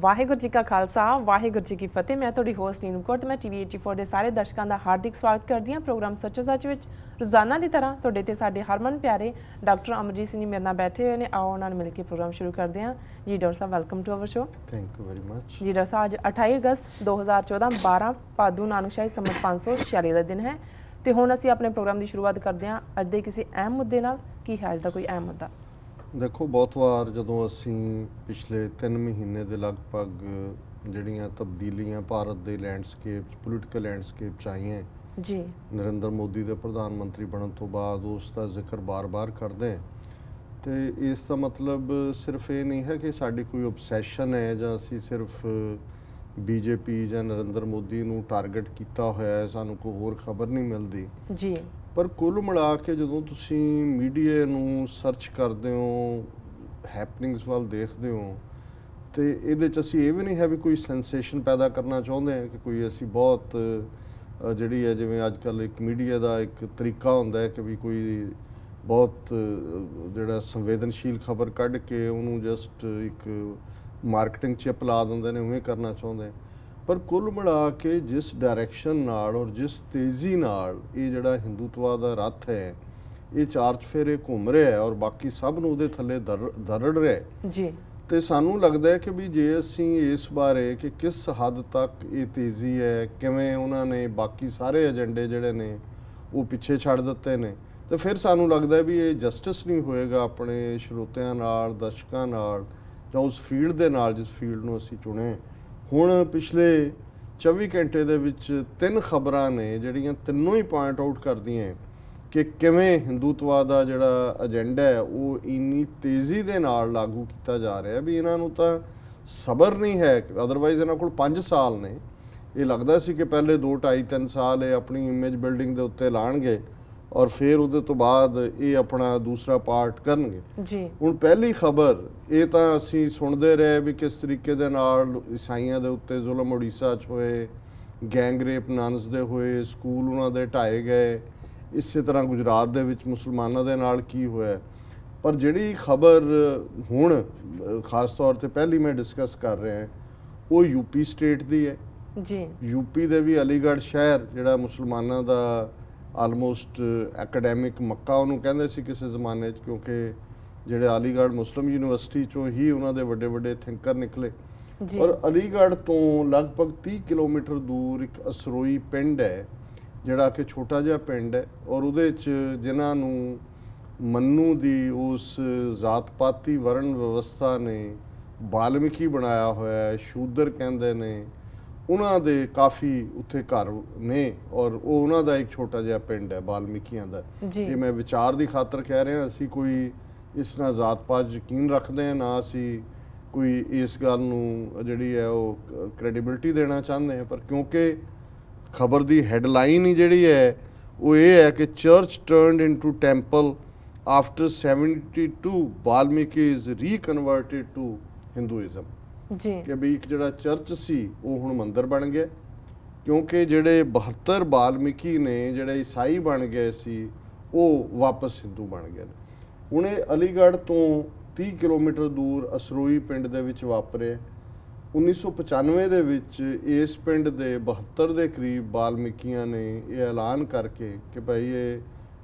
ਵਾਹਿਗੁਰੂ ਜੀ ਕਾ ਖਾਲਸਾ ਵਾਹਿਗੁਰੂ ਜੀ ਕੀ ਫਤਿਹ। मैं ਤੁਹਾਡੀ ਹੋਸਟ नीनू कौर मैं TV 84 ਦੇ ਸਾਰੇ ਦਰਸ਼ਕਾਂ ਦਾ ਹਾਰਦਿਕ ਸਵਾਗਤ ਕਰਦੀ ਹਾਂ। ਪ੍ਰੋਗਰਾਮ ਸੱਚੋ ਸੱਚ ਵਿੱਚ ਰੋਜ਼ਾਨਾ ਦੀ ਤਰ੍ਹਾਂ ਤੁਹਾਡੇ ਤੇ ਸਾਡੇ ਹਰਮਨ ਪਿਆਰੇ ਡਾਕਟਰ ਅਮਰਜੀਤ ਸਿੰਘ ਮੇਰੇ ਨਾਲ ਬੈਠੇ ਹੋਏ ਨੇ। ਆਓ ਉਹਨਾਂ ਨਾਲ ਮਿਲ ਕੇ ਪ੍ਰੋਗਰਾਮ ਸ਼ੁਰੂ ਕਰਦੇ ਹਾਂ। ਜੀ ਡਾਕਟਰ ਸਾਹਿਬ, welcome to our show. Thank you very much. ਜੀ ਡਾਕਟਰ ਸਾਹਿਬ, ਅੱਜ 28 ਅਗਸਤ 2014 12 ਭਾਦੂ ਨਾਨਕਸ਼ਾਹੀ ਸੰਮਤ 546 ਦਾ ਦਿਨ ਹੈ ਤੇ ਹੁਣ ਅਸੀਂ ਆਪਣੇ ਪ੍ਰੋਗਰਾਮ ਦੀ ਸ਼ੁਰੂਆਤ ਕਰਦੇ ਹਾਂ ਅੱਜ ਦੇ ਕਿਸੇ ਅਹਿਮ ਮੁੱਦੇ ਨਾਲ। ਕੀ ਹੈ ਅੱਜ ਦਾ ਕੋਈ ਅਹਿਮ ਮੁੱਦਾ? ਦੇਖੋ, ਬਹੁਤ ਵਾਰ ਜਦੋਂ ਅਸੀਂ ਪਿਛਲੇ 3 ਮਹੀਨੇ ਦੇ ਲਗਭਗ ਜਿਹੜੀਆਂ ਤਬਦੀਲੀਆਂ ਭਾਰਤ ਦੇ ਲੈਂਡਸਕੇਪ 'ਚ ਪੋਲੀਟੀਕਲ ਲੈਂਡਸਕੇਪ 'ਚ ਆਈਆਂ ਜੀ, ਨਰਿੰਦਰ ਮੋਦੀ ਦੇ ਪ੍ਰਧਾਨ ਮੰਤਰੀ ਬਣਨ ਤੋਂ ਬਾਅਦ ਉਸ ਦਾ ਜ਼ਿਕਰ ਬਾਰ-ਬਾਰ ਕਰਦੇ ਹਾਂ। ਤੇ ਇਸ ਦਾ ਮਤਲਬ ਸਿਰਫ ਇਹ ਨਹੀਂ ਹੈ ਕਿ ਸਾਡੀ ਕੋਈ ਓਬਸੈਸ਼ਨ ਹੈ ਜਾਂ ਅਸੀਂ ਸਿਰਫ ਬੀਜੇਪੀ ਜਾਂ ਨਰਿੰਦਰ ਮੋਦੀ ਨੂੰ ਟਾਰਗੇਟ ਕੀਤਾ ਹੋਇਆ ਹੈ, ਸਾਨੂੰ ਕੋਈ ਹੋਰ ਖਬਰ ਨਹੀਂ ਮਿਲਦੀ ਜੀ। ਪਰ ਕੁੱਲ ਮਿਲਾ ਕੇ ਜਦੋਂ ਤੁਸੀਂ ਮੀਡੀਆ ਨੂੰ ਸਰਚ ਕਰਦੇ ਹੋ, ਹੈਪਨਿੰਗਸ ਵੱਲ ਦੇਖਦੇ ਹੋ, ਤੇ ਇਹਦੇ 'ਚ ਅਸੀਂ ਇਹ ਵੀ ਨਹੀਂ ਹੈ ਵੀ ਕੋਈ ਸੈਂਸੇਸ਼ਨ ਪੈਦਾ ਕਰਨਾ ਚਾਹੁੰਦੇ ਹਾਂ ਕਿ ਕੋਈ ਅਸੀਂ ਬਹੁਤ ਜਿਹੜੀ ਹੈ, ਜਿਵੇਂ ਅੱਜ ਕੱਲ੍ਹ ਇੱਕ ਮੀਡੀਆ ਦਾ ਇੱਕ ਤਰੀਕਾ ਹੁੰਦਾ ਹੈ ਕਿ ਵੀ ਕੋਈ ਬਹੁਤ ਜਿਹੜਾ ਸੰਵੇਦਨਸ਼ੀਲ ਖਬਰ ਕੱਢ ਕੇ ਉਹਨੂੰ ਜਸਟ ਇੱਕ ਮਾਰਕੀਟਿੰਗ ਚਿਪ ਲਾ ਦਿੰਦੇ ਨੇ, ਉਵੇਂ ਕਰਨਾ ਚਾਹੁੰਦੇ। ਪਰ ਕੁੱਲ ਮਿਲਾ ਕੇ ਜਿਸ ਡਾਇਰੈਕਸ਼ਨ ਨਾਲ ਔਰ ਜਿਸ ਤੇਜ਼ੀ ਨਾਲ ਇਹ ਜਿਹੜਾ ਹਿੰਦੂਤਵਾ ਦਾ ਰੱਥ ਹੈ ਇਹ ਚਾਰ ਚੁਫੇਰੇ ਘੁੰਮ ਰਿਹਾ ਹੈ ਔਰ ਬਾਕੀ ਸਭ ਨੂੰ ਉਹਦੇ ਥੱਲੇ ਦਰੜ ਰਿਹਾ ਜੀ, ਤੇ ਸਾਨੂੰ ਲੱਗਦਾ ਹੈ ਕਿ ਵੀ ਜੇ ਅਸੀਂ ਇਸ ਬਾਰੇ ਕਿ ਕਿਸ ਹੱਦ ਤੱਕ ਇਹ ਤੇਜ਼ੀ ਹੈ, ਕਿਵੇਂ ਉਹਨਾਂ ਨੇ ਬਾਕੀ ਸਾਰੇ ਏਜੰਡੇ ਜਿਹੜੇ ਨੇ ਉਹ ਪਿੱਛੇ ਛੱਡ ਦਿੱਤੇ ਨੇ, ਤੇ ਫਿਰ ਸਾਨੂੰ ਲੱਗਦਾ ਵੀ ਇਹ ਜਸਟਿਸ ਨਹੀਂ ਹੋਏਗਾ ਆਪਣੇ ਸਰੋਤਿਆਂ ਨਾਲ, ਦਰਸ਼ਕਾਂ ਨਾਲ, ਜਾਂ ਉਸ ਫੀਲਡ ਦੇ ਨਾਲ ਜਿਸ ਫੀਲਡ ਨੂੰ ਅਸੀਂ ਚੁਣੇ। ਹੁਣ ਪਿਛਲੇ 24 ਘੰਟੇ ਦੇ ਵਿੱਚ 3 ਖਬਰਾਂ ਨੇ ਜਿਹੜੀਆਂ ਤਿੰਨੋਂ ਹੀ ਪੁਆਇੰਟ ਆਊਟ ਕਰਦੀਆਂ ਕਿ ਕਿਵੇਂ ਹਿੰਦੂਤਵਾ ਦਾ ਜਿਹੜਾ ਏਜੰਡਾ ਹੈ ਉਹ ਇੰਨੀ ਤੇਜ਼ੀ ਦੇ ਨਾਲ ਲਾਗੂ ਕੀਤਾ ਜਾ ਰਿਹਾ ਵੀ ਇਹਨਾਂ ਨੂੰ ਤਾਂ ਸਬਰ ਨਹੀਂ ਹੈ। ਅਦਰਵਾਈਜ਼ ਇਹਨਾਂ ਕੋਲ 5 ਸਾਲ ਨੇ। ਇਹ ਲੱਗਦਾ ਸੀ ਕਿ ਪਹਿਲੇ 2, 2.5, 3 ਸਾਲ ਇਹ ਆਪਣੀ ਇਮੇਜ ਬਿਲਡਿੰਗ ਦੇ ਉੱਤੇ ਲਾਣਗੇ ਔਰ ਫਿਰ ਉਹਦੇ ਤੋਂ ਬਾਅਦ ਇਹ ਆਪਣਾ ਦੂਸਰਾ ਪਾਰਟ ਕਰਨਗੇ ਜੀ। ਹੁਣ ਪਹਿਲੀ ਖਬਰ ਇਹ ਤਾਂ ਅਸੀਂ ਸੁਣਦੇ ਰਹੇ ਵੀ ਕਿਸ ਤਰੀਕੇ ਦੇ ਨਾਲ ਈਸਾਈਆਂ ਦੇ ਉੱਤੇ ਜ਼ੁਲਮ ਉੜੀਸਾ 'ਚ ਹੋਏ, ਗੈਂਗ ਰੇਪ ਨਨਸ ਦੇ ਹੋਏ, ਸਕੂਲ ਉਹਨਾਂ ਦੇ ਢਾਏ ਗਏ। ਇਸੇ ਤਰ੍ਹਾਂ ਗੁਜਰਾਤ ਦੇ ਵਿੱਚ ਮੁਸਲਮਾਨਾਂ ਦੇ ਨਾਲ ਕੀ ਹੋਇਆ। ਪਰ ਜਿਹੜੀ ਖਬਰ ਹੁਣ ਖਾਸ ਤੌਰ ਤੇ ਪਹਿਲੀ ਮੈਂ ਡਿਸਕਸ ਕਰ ਰਿਹਾ ਉਹ ਯੂਪੀ ਸਟੇਟ ਦੀ ਹੈ ਜੀ। ਯੂਪੀ ਦੇ ਵੀ ਅਲੀਗੜ੍ਹ ਸ਼ਹਿਰ ਜਿਹੜਾ ਮੁਸਲਮਾਨਾਂ ਦਾ ਆਲਮੋਸਟ ਐਕੈਡੈਮਿਕ ਮੱਕਾ ਉਹਨੂੰ ਕਹਿੰਦੇ ਸੀ ਕਿਸੇ ਜ਼ਮਾਨੇ 'ਚ, ਕਿਉਂਕਿ ਜਿਹੜੇ ਅਲੀਗੜ੍ਹ ਮੁਸਲਿਮ ਯੂਨੀਵਰਸਿਟੀ 'ਚੋਂ ਹੀ ਉਹਨਾਂ ਦੇ ਵੱਡੇ ਵੱਡੇ ਥਿੰਕਰ ਨਿਕਲੇ। ਔਰ ਅਲੀਗੜ੍ਹ ਤੋਂ ਲਗਭਗ 30 ਕਿਲੋਮੀਟਰ ਦੂਰ ਇੱਕ ਅਸਰੋਈ ਪਿੰਡ ਹੈ ਜਿਹੜਾ ਕਿ ਛੋਟਾ ਜਿਹਾ ਪਿੰਡ ਹੈ ਔਰ ਉਹਦੇ 'ਚ ਜਿਨ੍ਹਾਂ ਨੂੰ ਮੰਨੂ ਦੀ ਉਸ ਜ਼ਾਤ ਪਾਤੀ ਵਰਨ ਵਿਵਸਥਾ ਨੇ ਬਾਲਮੀਕੀ ਬਣਾਇਆ ਹੋਇਆ ਹੈ, ਸ਼ੂਦਰ ਕਹਿੰਦੇ ਨੇ, ਉਹਨਾਂ ਦੇ ਕਾਫੀ ਉੱਥੇ ਘਰ ਨੇ ਔਰ ਉਹ ਉਹਨਾਂ ਦਾ ਇੱਕ ਛੋਟਾ ਜਿਹਾ ਪਿੰਡ ਹੈ ਬਾਲਮੀਕੀਆਂ ਦਾ। ਇਹ ਮੈਂ ਵਿਚਾਰ ਦੀ ਖਾਤਰ ਕਹਿ ਰਿਹਾ, ਅਸੀਂ ਕੋਈ ਇਸ ਨਾਲ ਜ਼ਾਤ ਪਾਤ ਯਕੀਨ ਰੱਖਦੇ ਹਾਂ ਨਾ ਅਸੀਂ ਕੋਈ ਇਸ ਗੱਲ ਨੂੰ ਜਿਹੜੀ ਹੈ ਉਹ ਕ੍ਰੈਡੀਬਿਲਿਟੀ ਦੇਣਾ ਚਾਹੁੰਦੇ ਹਾਂ। ਪਰ ਕਿਉਂਕਿ ਖਬਰ ਦੀ ਹੈਡਲਾਈਨ ਹੀ ਜਿਹੜੀ ਹੈ ਉਹ ਇਹ ਹੈ ਕਿ church turned into temple after 72 Balmiki is reconverted to Hinduism ji. ਕਿ ਵੀ ਇੱਕ ਜਿਹੜਾ ਚਰਚ ਸੀ ਉਹ ਹੁਣ ਮੰਦਿਰ ਬਣ ਗਿਆ ਕਿਉਂਕਿ ਜਿਹੜੇ 72 ਬਾਲਮੀਕੀ ਨੇ ਜਿਹੜੇ ਈਸਾਈ ਬਣ ਗਏ ਸੀ ਉਹ ਵਾਪਸ ਹਿੰਦੂ ਬਣ ਗਏ ਨੇ। ਹੁਣ ਇਹ ਅਲੀਗੜ੍ਹ ਤੋਂ 30 ਕਿਲੋਮੀਟਰ ਦੂਰ ਅਸਰੋਈ ਪਿੰਡ ਦੇ ਵਿੱਚ ਵਾਪਰੇ। 1995 ਦੇ ਵਿੱਚ ਇਸ ਪਿੰਡ ਦੇ 72 ਦੇ ਕਰੀਬ ਬਾਲਮੀਕੀਆਂ ਨੇ ਇਹ ਐਲਾਨ ਕਰਕੇ ਕਿ ਭਾਈ ਇਹ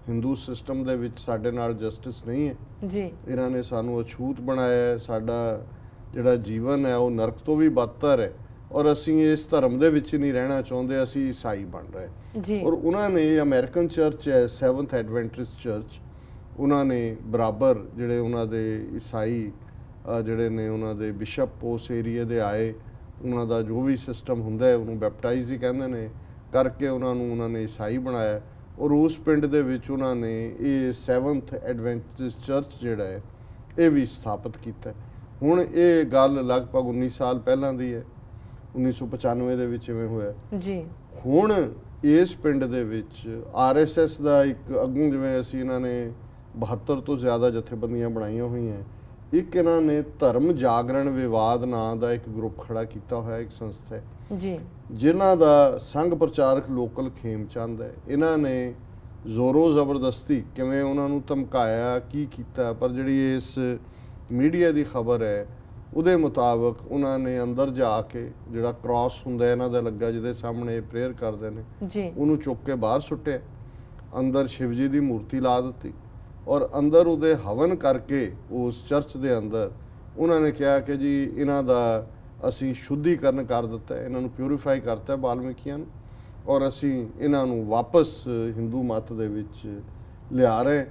ਹਿੰਦੂ ਸਿਸਟਮ ਦੇ ਵਿੱਚ ਸਾਡੇ ਨਾਲ ਜਸਟਿਸ ਨਹੀਂ ਹੈ ਜੀ, ਇਹਨਾਂ ਨੇ ਸਾਨੂੰ ਅਛੂਤ ਬਣਾਇਆ, ਸਾਡਾ ਜਿਹੜਾ ਜੀਵਨ ਹੈ ਉਹ ਨਰਕ ਤੋਂ ਵੀ ਬਦਤਰ ਹੈ ਔਰ ਅਸੀਂ ਇਸ ਧਰਮ ਦੇ ਵਿੱਚ ਨਹੀਂ ਰਹਿਣਾ ਚਾਹੁੰਦੇ, ਅਸੀਂ ਈਸਾਈ ਬਣ ਰਹੇ ਜੀ। ਔਰ ਉਹਨਾਂ ਨੇ ਅਮਰੀਕਨ ਚਰਚ ਹੈ 7th ਐਡਵੈਂਟਿਸਟ ਚਰਚ, ਉਹਨਾਂ ਨੇ ਬਰਾਬਰ ਜਿਹੜੇ ਉਹਨਾਂ ਦੇ ਈਸਾਈ ਜਿਹੜੇ ਨੇ ਉਹਨਾਂ ਦੇ ਬਿਸ਼ਪ ਉਸ ਏਰੀਏ ਦੇ ਆਏ, ਉਹਨਾਂ ਦਾ ਜੋ ਵੀ ਸਿਸਟਮ ਹੁੰਦਾ ਹੈ ਉਹਨੂੰ ਬੈਪਟਾਈਜ਼ ਹੀ ਕਹਿੰਦੇ ਨੇ, ਕਰਕੇ ਉਹਨਾਂ ਨੇ ਈਸਾਈ ਬਣਾਇਆ ਔਰ ਉਸ ਪਿੰਡ ਦੇ ਵਿੱਚ ਉਹਨਾਂ ਨੇ ਇਹ 7th ਐਡਵੈਂਟਿਸਟ ਚਰਚ ਜਿਹੜਾ ਹੈ ਇਹ ਵੀ ਸਥਾਪਿਤ ਕੀਤਾ। ਹੁਣ ਇਹ ਗੱਲ ਲਗਭਗ 19 ਸਾਲ ਪਹਿਲਾਂ ਦੀ ਹੈ, 1995 ਦੇ ਵਿੱਚ ਇਵੇਂ ਹੋਇਆ ਜੀ। ਹੁਣ ਇਸ ਪਿੰਡ ਦੇ ਵਿੱਚ RSS ਦਾ ਇੱਕ ਅੱਗੋਂ, ਜਿਵੇਂ ਅਸੀਂ ਇਹਨਾਂ ਨੇ 72 ਤੋਂ ਜ਼ਿਆਦਾ ਜਥੇਬੰਦੀਆਂ ਬਣਾਈਆਂ ਹੋਈਆਂ, ਇੱਕ ਇਹਨਾਂ ਨੇ ਧਰਮ ਜਾਗਰਣ ਵਿਵਾਦ ਨਾਂ ਦਾ ਇੱਕ ਗਰੁੱਪ ਖੜਾ ਕੀਤਾ ਹੋਇਆ, ਇੱਕ ਸੰਸਥਾ ਹੈ ਜੀ, ਜਿਨ੍ਹਾਂ ਦਾ ਸੰਘ ਪ੍ਰਚਾਰਕ ਲੋਕਲ ਖੇਮਚੰਦ ਹੈ। ਇਹਨਾਂ ਨੇ ਜ਼ੋਰੋ ਜ਼ਬਰਦਸਤੀ ਕਿਵੇਂ ਉਹਨਾਂ ਨੂੰ ਧਮਕਾਇਆ, ਕੀ ਕੀਤਾ, ਪਰ ਜਿਹੜੀ ਇਸ ਮੀਡੀਆ ਦੀ ਖਬਰ ਹੈ ਉਹਦੇ ਮੁਤਾਬਕ ਉਹਨਾਂ ਨੇ ਅੰਦਰ ਜਾ ਕੇ ਜਿਹੜਾ ਕ੍ਰਾਸ ਹੁੰਦਾ ਇਹਨਾਂ ਦਾ ਲੱਗਾ ਜਿਹਦੇ ਸਾਹਮਣੇ ਪ੍ਰੇਅਰ ਕਰਦੇ ਨੇ ਜੀ, ਉਹਨੂੰ ਚੁੱਕ ਕੇ ਬਾਹਰ ਸੁੱਟਿਆ, ਅੰਦਰ ਸ਼ਿਵ ਜੀ ਦੀ ਮੂਰਤੀ ਲਾ ਦਿੱਤੀ ਔਰ ਅੰਦਰ ਉਹਦੇ ਹਵਨ ਕਰਕੇ ਉਸ ਚਰਚ ਦੇ ਅੰਦਰ ਉਹਨਾਂ ਨੇ ਕਿਹਾ ਕਿ ਜੀ ਇਹਨਾਂ ਦਾ ਅਸੀਂ ਸ਼ੁੱਧੀਕਰਨ ਕਰ ਦਿੱਤਾ, ਇਹਨਾਂ ਨੂੰ ਪਿਊਰੀਫਾਈ ਕਰਤਾ ਬਾਲਮੀਕੀਆਂ ਨੂੰ ਔਰ ਅਸੀਂ ਇਹਨਾਂ ਨੂੰ ਵਾਪਸ ਹਿੰਦੂ ਮਤ ਦੇ ਵਿੱਚ ਲਿਆ ਰਹੇ।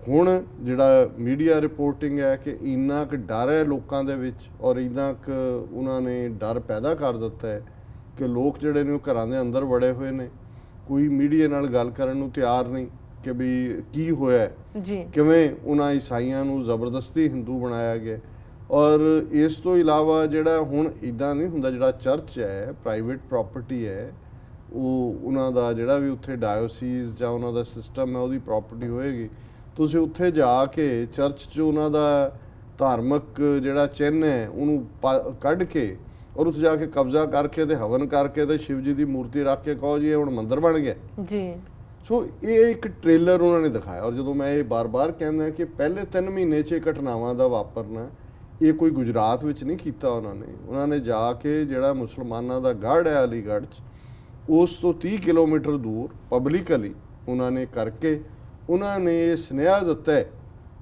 ਹੁਣ ਜਿਹੜਾ ਮੀਡੀਆ ਰਿਪੋਰਟਿੰਗ ਹੈ ਕਿ ਇੰਨਾ ਕੁ ਡਰ ਹੈ ਲੋਕਾਂ ਦੇ ਵਿੱਚ ਔਰ ਇੰਨਾ ਕੁ ਉਹਨਾਂ ਨੇ ਡਰ ਪੈਦਾ ਕਰ ਦਿੱਤਾ ਹੈ ਕਿ ਲੋਕ ਜਿਹੜੇ ਨੇ ਉਹ ਘਰਾਂ ਦੇ ਅੰਦਰ ਵੜੇ ਹੋਏ ਨੇ, ਕੋਈ ਮੀਡੀਆ ਨਾਲ ਗੱਲ ਕਰਨ ਨੂੰ ਤਿਆਰ ਨਹੀਂ ਕਿ ਵੀ ਕੀ ਹੋਇਆ ਜੀ, ਕਿਵੇਂ ਉਹਨਾਂ ਈਸਾਈਆਂ ਨੂੰ ਜ਼ਬਰਦਸਤੀ ਹਿੰਦੂ ਬਣਾਇਆ ਗਿਆ। ਔਰ ਇਸ ਤੋਂ ਇਲਾਵਾ ਜਿਹੜਾ ਹੁਣ ਇੱਦਾਂ ਨਹੀਂ ਹੁੰਦਾ, ਜਿਹੜਾ ਚਰਚ ਹੈ ਪ੍ਰਾਈਵੇਟ ਪ੍ਰਾਪਰਟੀ ਹੈ, ਉਹ ਉਹਨਾਂ ਦਾ ਜਿਹੜਾ ਵੀ ਉੱਥੇ ਡਾਇਓਸੀਸ ਜਾਂ ਉਹਨਾਂ ਦਾ ਸਿਸਟਮ ਹੈ ਉਹਦੀ ਪ੍ਰਾਪਰਟੀ ਹੋਏਗੀ। ਤੁਸੀਂ ਉੱਥੇ ਜਾ ਕੇ ਚਰਚ 'ਚ ਉਹਨਾਂ ਦਾ ਧਾਰਮਿਕ ਜਿਹੜਾ ਚਿੰਨ੍ਹ ਹੈ ਉਹਨੂੰ ਕੱਢ ਕੇ ਔਰ ਉੱਥੇ ਜਾ ਕੇ ਕਬਜ਼ਾ ਕਰਕੇ ਤੇ ਹਵਨ ਕਰਕੇ ਤੇ ਸ਼ਿਵ ਜੀ ਦੀ ਮੂਰਤੀ ਰੱਖ ਕੇ ਕਹੋ ਜੀ ਇਹ ਹੁਣ ਮੰਦਿਰ ਬਣ ਗਿਆ ਜੀ। ਸੋ ਇਹ ਇੱਕ ਟ੍ਰੇਲਰ ਉਹਨਾਂ ਨੇ ਦਿਖਾਇਆ। ਔਰ ਜਦੋਂ ਮੈਂ ਇਹ ਬਾਰ-ਬਾਰ ਕਹਿੰਦਾ ਕਿ ਪਹਿਲੇ 3 ਮਹੀਨੇ 'ਚ ਇਹ ਘਟਨਾਵਾਂ ਦਾ ਵਾਪਰਨਾ, ਇਹ ਕੋਈ ਗੁਜਰਾਤ ਵਿੱਚ ਨਹੀਂ ਕੀਤਾ ਉਹਨਾਂ ਨੇ ਜਾ ਕੇ ਜਿਹੜਾ ਮੁਸਲਮਾਨਾਂ ਦਾ ਗੜ੍ਹ ਹੈ ਅਲੀਗੜ੍ਹ 'ਚ, ਉਸ ਤੋਂ 30 ਕਿਲੋਮੀਟਰ ਦੂਰ ਪਬਲਿਕਲੀ ਉਹਨਾਂ ਨੇ ਕਰਕੇ ਉਹਨਾਂ ਨੇ ਇਹ ਸੁਨੇਹਾ ਦਿੱਤਾ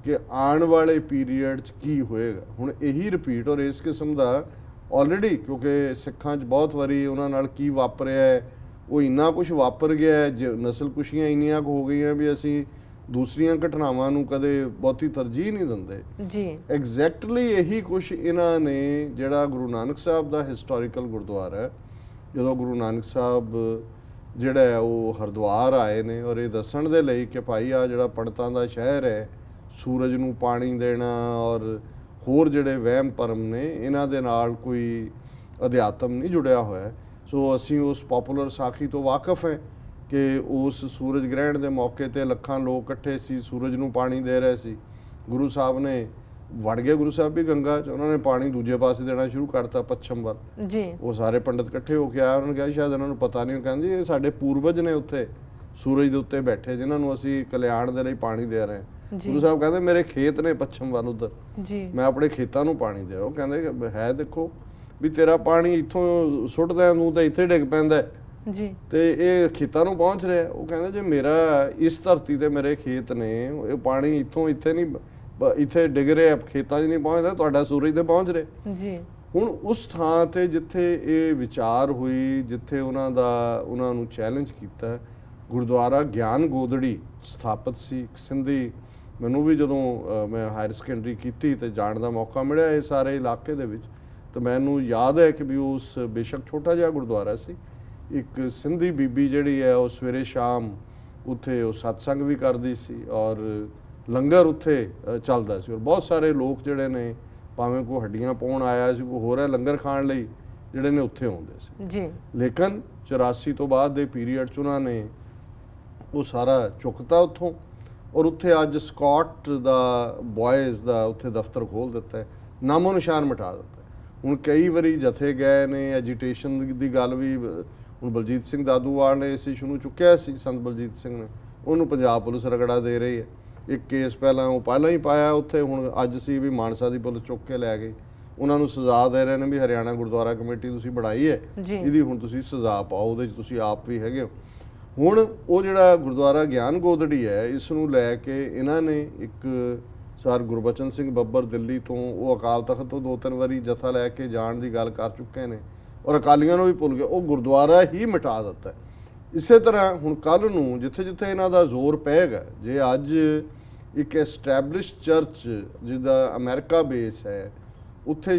ਕਿ ਆਉਣ ਵਾਲੇ ਪੀਰੀਅਡ 'ਚ ਕੀ ਹੋਏਗਾ। ਹੁਣ ਇਹੀ ਰਿਪੀਟ ਔਰ ਇਸ ਕਿਸਮ ਦਾ ਆਲਰੇਡੀ, ਕਿਉਂਕਿ ਸਿੱਖਾਂ 'ਚ ਬਹੁਤ ਵਾਰੀ ਉਹਨਾਂ ਨਾਲ ਕੀ ਵਾਪਰਿਆ ਹੈ, ਉਹ ਇੰਨਾ ਕੁਝ ਵਾਪਰ ਗਿਆ ਹੈ, ਨਸਲਕੁਸ਼ੀਆਂ ਇੰਨੀਆਂ ਕੁ ਹੋ ਗਈਆਂ ਵੀ ਅਸੀਂ ਦੂਸਰੀਆਂ ਘਟਨਾਵਾਂ ਨੂੰ ਕਦੇ ਬਹੁਤੀ ਤਰਜੀਹ ਨਹੀਂ ਦਿੰਦੇ ਜੀ। ਐਗਜ਼ੈਕਟਲੀ ਇਹੀ ਕੁਝ ਇਹਨਾਂ ਨੇ ਜਿਹੜਾ ਗੁਰੂ ਨਾਨਕ ਸਾਹਿਬ ਦਾ ਹਿਸਟੋਰੀਕਲ ਗੁਰਦੁਆਰਾ ਹੈ, ਜਦੋਂ ਗੁਰੂ ਨਾਨਕ ਸਾਹਿਬ ਜਿਹੜਾ ਹੈ ਉਹ ਹਰਿਦੁਆਰ ਆਏ ਨੇ ਔਰ ਇਹ ਦੱਸਣ ਦੇ ਲਈ ਕਿ ਭਾਈ ਆ ਜਿਹੜਾ ਪੰਡਤਾਂ ਦਾ ਸ਼ਹਿਰ ਹੈ, ਸੂਰਜ ਨੂੰ ਪਾਣੀ ਦੇਣਾ ਔਰ ਹੋਰ ਜਿਹੜੇ ਵਹਿਮ ਭਰਮ ਨੇ ਇਹਨਾਂ ਦੇ ਨਾਲ ਕੋਈ ਅਧਿਆਤਮ ਨਹੀਂ ਜੁੜਿਆ ਹੋਇਆ। ਸੋ ਅਸੀਂ ਉਸ ਪਪੂਲਰ ਸਾਖੀ ਤੋਂ ਵਾਕਿਫ ਹੈ ਕਿ ਉਸ ਸੂਰਜ ਗ੍ਰਹਿਣ ਦੇ ਮੌਕੇ 'ਤੇ ਲੱਖਾਂ ਲੋਕ ਇਕੱਠੇ ਸੀ, ਸੂਰਜ ਨੂੰ ਪਾਣੀ ਦੇ ਰਹੇ ਸੀ। ਗੁਰੂ ਸਾਹਿਬ ਨੇ ਵੜ ਗਏ, ਗੁਰੂ ਸਾਹਿਬ ਵੀ ਗੰਗਾ 'ਚ, ਉਹਨਾਂ ਨੇ ਪਾਣੀ ਦੂਜੇ ਪਾਸੇ ਦੇਣਾ ਸ਼ੁਰੂ ਕਰਤਾ ਪੱਛਮ ਵੱਲ ਜੀ। ਉਹ ਸਾਰੇ ਪੰਡਤ ਇਕੱਠੇ ਹੋ ਕੇ ਆਏ, ਉਹਨਾਂ ਨੇ ਕਿਹਾ ਸ਼ਾਇਦ ਇਹਨਾਂ ਨੂੰ ਪਤਾ ਨਹੀਂ, ਉਹ ਕਹਿੰਦੇ ਇਹ ਸਾਡੇ ਪੂਰਵਜ ਨੇ ਉੱਥੇ ਸੂਰਜ ਦੇ ਉੱਤੇ ਬੈਠੇ ਜਿਨ੍ਹਾਂ ਨੂੰ ਅਸੀਂ ਕਲਿਆਣ ਦੇ ਲਈ ਪਾਣੀ ਦੇ ਰਹੇ ਹਾਂ। ਗੁਰੂ ਸਾਹਿਬ ਕਹਿੰਦੇ ਮੇਰੇ ਖੇਤ ਨੇ ਪੱਛਮ ਵੱਲ ਉੱਧਰ, ਮੈਂ ਆਪਣੇ ਖੇਤਾਂ ਨੂੰ ਪਾਣੀ ਦੇ ਰਿਹਾ। ਉਹ ਕਹਿੰਦੇ ਹੈ ਦੇਖੋ ਵੀ ਤੇਰਾ ਪਾਣੀ ਇੱਥੋਂ ਸੁੱਟਦਾ ਤੂੰ ਤਾਂ ਇੱਥੇ ਡਿੱਗ ਪੈਂਦਾ ਜੀ ਤੇ ਇਹ ਖੇਤਾਂ ਨੂੰ ਪਹੁੰਚ ਰਿਹਾ। ਉਹ ਕਹਿੰਦੇ ਜੇ ਮੇਰਾ ਇਸ ਧਰਤੀ ਤੇ ਮੇਰੇ ਖੇਤ ਨੇ, ਇਹ ਪਾਣੀ ਇੱਥੋਂ ਇੱਥੇ ਨਹੀਂ, ਇੱਥੇ ਡਿੱਗ ਰਿਹਾ, ਖੇਤਾਂ 'ਚ ਨਹੀਂ ਪਹੁੰਚਦਾ, ਤੁਹਾਡਾ ਸੂਰਜ ਤੇ ਪਹੁੰਚ ਰਿਹਾ ਜੀ। ਹੁਣ ਉਸ ਥਾਂ ਤੇ ਜਿੱਥੇ ਇਹ ਵਿਚਾਰ ਹੋਈ, ਜਿੱਥੇ ਉਹਨਾਂ ਨੂੰ ਚੈਲੰਜ ਕੀਤਾ, ਗੁਰਦੁਆਰਾ ਗਿਆਨ ਗੋਦੜੀ ਸਥਾਪਿਤ ਸੀ ਇੱਕ ਸਿੰਧੀ। ਮੈਨੂੰ ਵੀ ਜਦੋਂ ਮੈਂ ਹਾਇਰ ਸੈਕੰਡਰੀ ਕੀਤੀ ਤੇ ਜਾਣ ਦਾ ਮੌਕਾ ਮਿਲਿਆ ਇਹ ਸਾਰੇ ਇਲਾਕੇ ਦੇ ਵਿੱਚ, ਤਾਂ ਮੈਨੂੰ ਯਾਦ ਹੈ ਕਿ ਵੀ ਉਸ ਬੇਸ਼ੱਕ ਛੋਟਾ ਜਿਹਾ ਗੁਰਦੁਆਰਾ ਸੀ, ਇੱਕ ਸਿੰਧੀ ਬੀਬੀ ਜਿਹੜੀ ਹੈ ਉਹ ਸਵੇਰੇ ਸ਼ਾਮ ਉੱਥੇ ਉਹ ਸਤਸੰਗ ਵੀ ਕਰਦੀ ਸੀ ਔਰ ਲੰਗਰ ਉੱਥੇ ਚੱਲਦਾ ਸੀ ਔਰ ਬਹੁਤ ਸਾਰੇ ਲੋਕ ਜਿਹੜੇ ਨੇ ਭਾਵੇਂ ਕੋਈ ਹੱਡੀਆਂ ਪਾਉਣ ਆਇਆ ਸੀ, ਕੋਈ ਹੋਰ ਹੈ, ਲੰਗਰ ਖਾਣ ਲਈ ਜਿਹੜੇ ਨੇ ਉੱਥੇ ਆਉਂਦੇ ਸੀ ਜੀ। ਲੇਕਿਨ 84 ਤੋਂ ਬਾਅਦ ਦੇ ਪੀਰੀਅਡ 'ਚ ਉਹਨਾਂ ਨੇ ਉਹ ਸਾਰਾ ਚੁੱਕਤਾ ਉੱਥੋਂ ਔਰ ਉੱਥੇ ਅੱਜ ਸਕਾਟ ਦਾ ਬॉयਜ਼ ਦਾ ਉੱਥੇ ਦਫ਼ਤਰ ਖੋਲ੍ਹ ਦਿੱਤਾ ਹੈ, ਨਾਮੋ ਨਿਸ਼ਾਨ ਮਿਟਾ ਦਿੱਤਾ। ਹੁਣ ਕਈ ਵਾਰੀ ਜਥੇ ਗਏ ਨੇ, ਐਜੀਟੇਸ਼ਨ ਦੀ ਗੱਲ ਵੀ, ਹੁਣ ਬਲਜੀਤ ਸਿੰਘ ਦਾਦੂਵਾਲ ਨੇ ਇਸ ਇਸ਼ੂ ਨੂੰ ਚੁੱਕਿਆ ਸੀ, ਸੰਤ ਬਲਜੀਤ ਸਿੰਘ ਨੇ, ਉਹਨੂੰ ਪੰਜਾਬ ਪੁਲਿਸ ਰਗੜਾ ਦੇ ਰਹੀ ਹੈ। ਇੱਕ ਕੇਸ ਪਹਿਲਾਂ ਹੀ ਪਾਇਆ ਉੱਥੇ, ਹੁਣ ਅੱਜ ਸੀ ਵੀ ਮਾਨਸਾ ਦੀ ਪੁਲਿਸ ਚੁੱਕ ਕੇ ਲੈ ਗਈ, ਉਹਨਾਂ ਨੂੰ ਸਜ਼ਾ ਦੇ ਰਹੇ ਨੇ ਵੀ ਹਰਿਆਣਾ ਗੁਰਦੁਆਰਾ ਕਮੇਟੀ ਤੁਸੀਂ ਬਣਾਈ ਹੈ, ਇਹਦੀ ਹੁਣ ਤੁਸੀਂ ਸਜ਼ਾ ਪਾਓ, ਉਹਦੇ 'ਚ ਤੁਸੀਂ ਆਪ ਵੀ ਹੈਗੇ ਹੋ। ਹੁਣ ਉਹ ਜਿਹੜਾ ਗੁਰਦੁਆਰਾ ਗਿਆਨ ਗੋਦੜੀ ਹੈ, ਇਸ ਨੂੰ ਲੈ ਕੇ ਇਹਨਾਂ ਨੇ ਇੱਕ ਸਰ ਗੁਰਬਚਨ ਸਿੰਘ ਬੱਬਰ ਦਿੱਲੀ ਤੋਂ, ਉਹ ਅਕਾਲ ਤਖਤ ਤੋਂ 2-3 ਵਾਰੀ ਜਥਾ ਲੈ ਕੇ ਜਾਣ ਦੀ ਗੱਲ ਕਰ ਚੁੱਕੇ ਨੇ ਔਰ ਅਕਾਲੀਆਂ ਨੂੰ ਵੀ ਭੁੱਲ ਗਏ, ਉਹ ਗੁਰਦੁਆਰਾ ਹੀ ਮਿਟਾ ਦਿੱਤਾ। ਇਸੇ ਤਰ੍ਹਾਂ ਹੁਣ ਕੱਲ੍ਹ ਨੂੰ ਜਿੱਥੇ ਜਿੱਥੇ ਇਹਨਾਂ ਦਾ ਜ਼ੋਰ ਪਏਗਾ, ਜੇ ਅੱਜ ਇੱਕ ਐਸਟੈਬਲਿਸ਼ ਚਰਚ ਜਿਹਦਾ ਅਮਰੀਕਾ ਬੇਸ ਹੈ, ਉੱਥੇ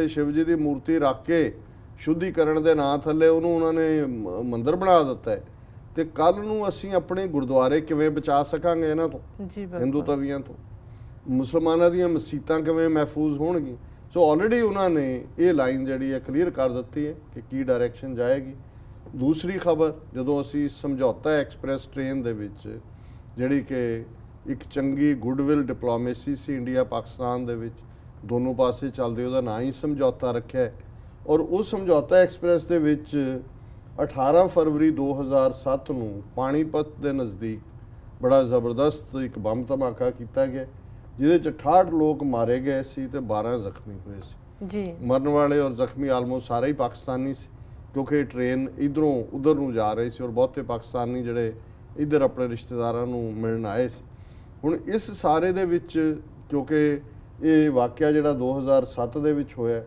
ਸ਼ਿਵ ਜੀ ਦੀ ਮੂਰਤੀ ਰੱਖ ਕੇ ਸ਼ੁੱਧੀਕਰਨ ਦੇ ਨਾਂ ਥੱਲੇ ਉਹਨੂੰ ਉਹਨਾਂ ਨੇ ਮੰਦਿਰ ਬਣਾ ਦਿੱਤਾ ਹੈ, ਤੇ ਕੱਲ੍ਹ ਨੂੰ ਅਸੀਂ ਆਪਣੇ ਗੁਰਦੁਆਰੇ ਕਿਵੇਂ ਬਚਾ ਸਕਾਂਗੇ ਇਹਨਾਂ ਤੋਂ, ਹਿੰਦੂ ਤਵੀਆਂ ਤੋਂ, ਮੁਸਲਮਾਨਾਂ ਦੀਆਂ ਮਸੀਤਾਂ ਕਿਵੇਂ ਮਹਿਫੂਜ਼ ਹੋਣਗੀਆਂ। ਸੋ ਆਲਰੇਡੀ ਉਹਨਾਂ ਨੇ ਇਹ ਲਾਈਨ ਜਿਹੜੀ ਹੈ ਕਲੀਅਰ ਕਰ ਦਿੱਤੀ ਹੈ ਕਿ ਕੀ ਡਾਇਰੈਕਸ਼ਨ ਜਾਏਗੀ। ਦੂਸਰੀ ਖਬਰ, ਜਦੋਂ ਅਸੀਂ ਸਮਝੌਤਾ ਐਕਸਪ੍ਰੈਸ ਟ੍ਰੇਨ ਦੇ ਵਿੱਚ, ਜਿਹੜੀ ਕਿ ਇੱਕ ਚੰਗੀ ਗੁੱਡਵਿਲ ਡਿਪਲੋਮੇਸੀ ਸੀ ਇੰਡੀਆ ਪਾਕਿਸਤਾਨ ਦੇ ਵਿੱਚ, ਦੋਨੋਂ ਪਾਸੇ ਚੱਲਦੇ, ਉਹਦਾ ਨਾਂ ਹੀ ਸਮਝੌਤਾ ਰੱਖਿਆ ਔਰ ਉਸ ਸਮਝੌਤਾ ਐਕਸਪ੍ਰੈਸ ਦੇ ਵਿੱਚ 18 ਫਰਵਰੀ 2007 ਨੂੰ ਪਾਣੀਪਤ ਦੇ ਨਜ਼ਦੀਕ ਬੜਾ ਜ਼ਬਰਦਸਤ ਇੱਕ ਬੰਬ ਧਮਾਕਾ ਕੀਤਾ ਗਿਆ ਜਿਹਦੇ 'ਚ 68 ਲੋਕ ਮਾਰੇ ਗਏ ਸੀ ਤੇ 12 ਜ਼ਖਮੀ ਹੋਏ ਸੀ ਜੀ। ਮਰਨ ਵਾਲੇ ਔਰ ਜ਼ਖਮੀ ਆਲਮੋਸਟ ਸਾਰੇ ਹੀ ਪਾਕਿਸਤਾਨੀ ਸੀ, ਕਿਉਂਕਿ ਟ੍ਰੇਨ ਇਧਰੋਂ ਉਧਰ ਨੂੰ ਜਾ ਰਹੀ ਸੀ ਔਰ ਬਹੁਤੇ ਪਾਕਿਸਤਾਨੀ ਜਿਹੜੇ ਇੱਧਰ ਆਪਣੇ ਰਿਸ਼ਤੇਦਾਰਾਂ ਨੂੰ ਮਿਲਣ ਆਏ ਸੀ। ਹੁਣ ਇਸ ਸਾਰੇ ਦੇ ਵਿੱਚ ਕਿਉਂਕਿ ਇਹ ਵਾਕਿਆ ਜਿਹੜਾ 2007 ਦੇ ਵਿੱਚ ਹੋਇਆ,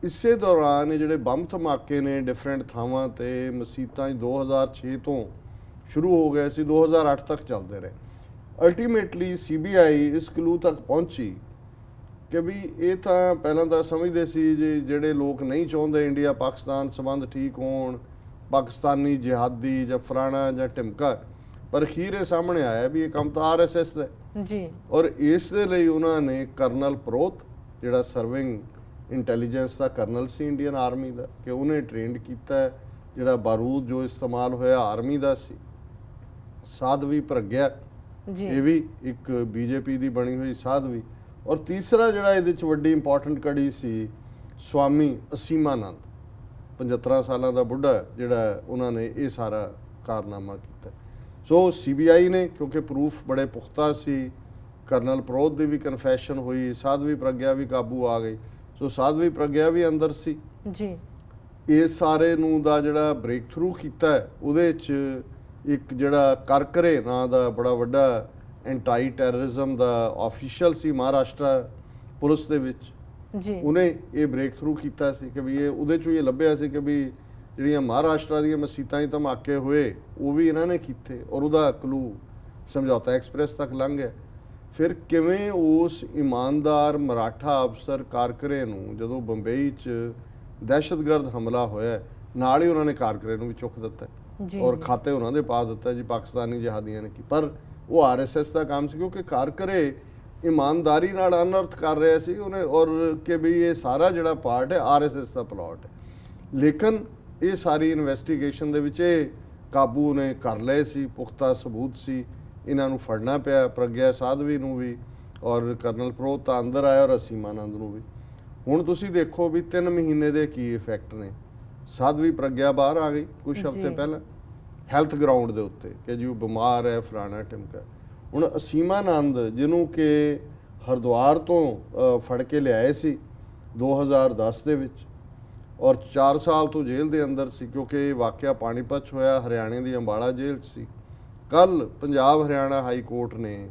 ਇਸੇ ਦੌਰਾਨ ਇਹ ਜਿਹੜੇ ਬੰਬ ਧਮਾਕੇ ਨੇ ਡਿਫਰੈਂਟ ਥਾਵਾਂ ਤੇ ਮਸੀਤਾਂ 'ਚ 2006 ਤੋਂ ਸ਼ੁਰੂ ਹੋ ਗਏ ਸੀ, 2008 ਤੱਕ ਚੱਲਦੇ ਰਹੇ। ਅਲਟੀਮੇਟਲੀ CBI ਇਸ ਕਲੂ ਤੱਕ ਪਹੁੰਚੀ ਕਿ ਵੀ ਇਹ ਤਾਂ ਪਹਿਲਾਂ ਤਾਂ ਸਮਝਦੇ ਸੀ ਜੀ ਜਿਹੜੇ ਲੋਕ ਨਹੀਂ ਚਾਹੁੰਦੇ ਇੰਡੀਆ ਪਾਕਿਸਤਾਨ ਸੰਬੰਧ ਠੀਕ ਹੋਣ, ਪਾਕਿਸਤਾਨੀ ਜਿਹਾਦੀ ਜਾਂ ਫਲਾਣਾ ਜਾਂ ਢਿਮਕਾ, ਪਰ ਅਖੀਰ ਇਹ ਸਾਹਮਣੇ ਆਇਆ ਵੀ ਇਹ ਕੰਮ ਤਾਂ RSS ਦਾ ਜੀ। ਔਰ ਇਸ ਦੇ ਲਈ ਉਹਨਾਂ ਨੇ ਕਰਨਲ ਪ੍ਰੋਤ ਜਿਹੜਾ ਸਰਵਿੰਗ ਇੰਟੈਲੀਜੈਂਸ ਦਾ ਕਰਨਲ ਸੀ ਇੰਡੀਅਨ ਆਰਮੀ ਦਾ, ਕਿ ਉਹਨੇ ਟ੍ਰੇਨਡ ਕੀਤਾ ਜਿਹੜਾ ਬਾਰੂਦ ਜੋ ਇਸਤੇਮਾਲ ਹੋਇਆ ਆਰਮੀ ਦਾ ਸੀ। ਸਾਧਵੀ ਪ੍ਰਗਿਆ ਇਹ ਵੀ ਇੱਕ BJP ਦੀ ਬਣੀ ਹੋਈ ਸਾਧਵੀ। ਔਰ ਤੀਸਰਾ ਜਿਹੜਾ ਇਹਦੇ 'ਚ ਵੱਡੀ ਇੰਪੋਰਟੈਂਟ ਕੜੀ ਸੀ ਸਵਾਮੀ ਅਸੀਮਾਨੰਦ, 75 ਸਾਲਾਂ ਦਾ ਬੁੱਢਾ ਜਿਹੜਾ ਉਹਨਾਂ ਨੇ ਇਹ ਸਾਰਾ ਕਾਰਨਾਮਾ ਕੀਤਾ। ਸੋ CBI ਨੇ ਕਿਉਂਕਿ ਪ੍ਰੂਫ ਬੜੇ ਪੁਖਤਾ ਸੀ, ਕਰਨਲ ਪ੍ਰੋਤ ਦੀ ਵੀ ਕਨਫੈਸ਼ਨ ਹੋਈ, ਸਾਧਵੀ ਪ੍ਰਗਿਆ ਵੀ ਕਾਬੂ ਆ ਗਈ। ਸੋ ਸਾਧਵੀ ਪ੍ਰਗਿਆ ਵੀ ਅੰਦਰ ਸੀ ਜੀ। ਇਸ ਸਾਰੇ ਨੂੰ ਦਾ ਜਿਹੜਾ ਬ੍ਰੇਕ ਥਰੂ ਕੀਤਾ ਉਹਦੇ 'ਚ ਇੱਕ ਜਿਹੜਾ ਕਰਕਰੇ ਨਾਂ ਦਾ ਬੜਾ ਵੱਡਾ ਐਂਟੀ ਟੈਰਰਿਜ਼ਮ ਦਾ ਆਫੀਸ਼ੀਅਲ ਸੀ ਮਹਾਰਾਸ਼ਟਰ ਪੁਲਿਸ ਦੇ ਵਿੱਚ ਜੀ। ਉਹਨੇ ਇਹ ਬ੍ਰੇਕ ਥਰੂ ਕੀਤਾ ਸੀ ਕਿ ਵੀ ਇਹ ਉਹਦੇ 'ਚੋਂ ਇਹ ਲੱਭਿਆ ਸੀ ਕਿ ਵੀ ਜਿਹੜੀਆਂ ਮਹਾਰਾਸ਼ਟਰ ਦੀਆਂ ਮਸੀਤਾਂ 'ਚ ਧਮਾਕੇ ਹੋਏ ਉਹ ਵੀ ਇਹਨਾਂ ਨੇ ਕੀਤੇ ਔਰ ਉਹਦਾ ਕਲੂ ਸਮਝੌਤਾ ਐਕਸਪ੍ਰੈਸ ਤੱਕ ਲੰਘ ਗਿਆ। ਫਿਰ ਕਿਵੇਂ ਉਸ ਇਮਾਨਦਾਰ ਮਰਾਠਾ ਅਫਸਰ ਕਾਰਕਰੇ ਨੂੰ ਜਦੋਂ ਬੰਬਈ 'ਚ ਦਹਿਸ਼ਤਗਰਦ ਹਮਲਾ ਹੋਇਆ ਨਾਲ ਹੀ ਉਹਨਾਂ ਨੇ ਕਾਰਕਰੇ ਨੂੰ ਵੀ ਚੁੱਕ ਦਿੱਤਾ ਔਰ ਖਾਤੇ ਉਹਨਾਂ ਦੇ ਪਾ ਦਿੱਤਾ ਜੀ ਪਾਕਿਸਤਾਨੀ ਜਿਹਾਦੀਆਂ ਨੇ ਕੀ, ਪਰ ਉਹ RSS ਦਾ ਕੰਮ ਸੀ ਕਿਉਂਕਿ ਕਾਰਕਰੇ ਇਮਾਨਦਾਰੀ ਨਾਲ ਅਨਰਥ ਕਰ ਰਿਹਾ ਸੀ ਉਹਨੇ ਔਰ ਕਿ ਵੀ ਇਹ ਸਾਰਾ ਜਿਹੜਾ ਪਾਰਟ ਹੈ RSS ਦਾ ਪਲਾਟ ਹੈ। ਲੇਕਿਨ ਇਹ ਸਾਰੀ ਇਨਵੈਸਟੀਗੇਸ਼ਨ ਦੇ ਵਿੱਚ ਇਹ ਕਾਬੂ ਨੇ ਕਰ ਲਏ ਸੀ, ਪੁਖਤਾ ਸਬੂਤ ਸੀ, ਇਹਨਾਂ ਨੂੰ ਫੜਨਾ ਪਿਆ ਪ੍ਰਗਿਆ ਸਾਧਵੀ ਨੂੰ ਵੀ ਔਰ ਕਰਨਲ ਪ੍ਰੋਤ ਤਾਂ ਅੰਦਰ ਆਇਆ ਔਰ ਅਸੀਮਾਨੰਦ ਨੂੰ ਵੀ। ਹੁਣ ਤੁਸੀਂ ਦੇਖੋ ਵੀ 3 ਮਹੀਨੇ ਦੇ ਕੀ ਇਫੈਕਟ ਨੇ। ਸਾਧਵੀ ਪ੍ਰਗਿਆ ਬਾਹਰ ਆ ਗਈ ਕੁਝ ਹਫ਼ਤੇ ਪਹਿਲਾਂ ਹੈਲਥ ਗਰਾਊਂਡ ਦੇ ਉੱਤੇ ਕਿ ਜੀ ਉਹ ਬਿਮਾਰ ਹੈ ਫਲਾਣਾ ਟਿਮਕਾ। ਹੁਣ ਅਸੀਮਾਨੰਦ ਜਿਹਨੂੰ ਕਿ ਹਰਿਦੁਆਰ ਤੋਂ ਫੜ ਕੇ ਲਿਆਏ ਸੀ 2010 ਦੇ ਵਿੱਚ ਔਰ 4 ਸਾਲ ਤੋਂ ਜੇਲ੍ਹ ਦੇ ਅੰਦਰ ਸੀ ਕਿਉਂਕਿ ਇਹ ਵਾਕਿਆ ਪਾਣੀਪਤ 'ਚ ਹੋਇਆ, ਹਰਿਆਣੇ ਦੀ ਅੰਬਾਲਾ ਜੇਲ੍ਹ 'ਚ ਸੀ। ਕੱਲ ਪੰਜਾਬ ਹਰਿਆਣਾ ਹਾਈ ਕੋਰਟ ਨੇ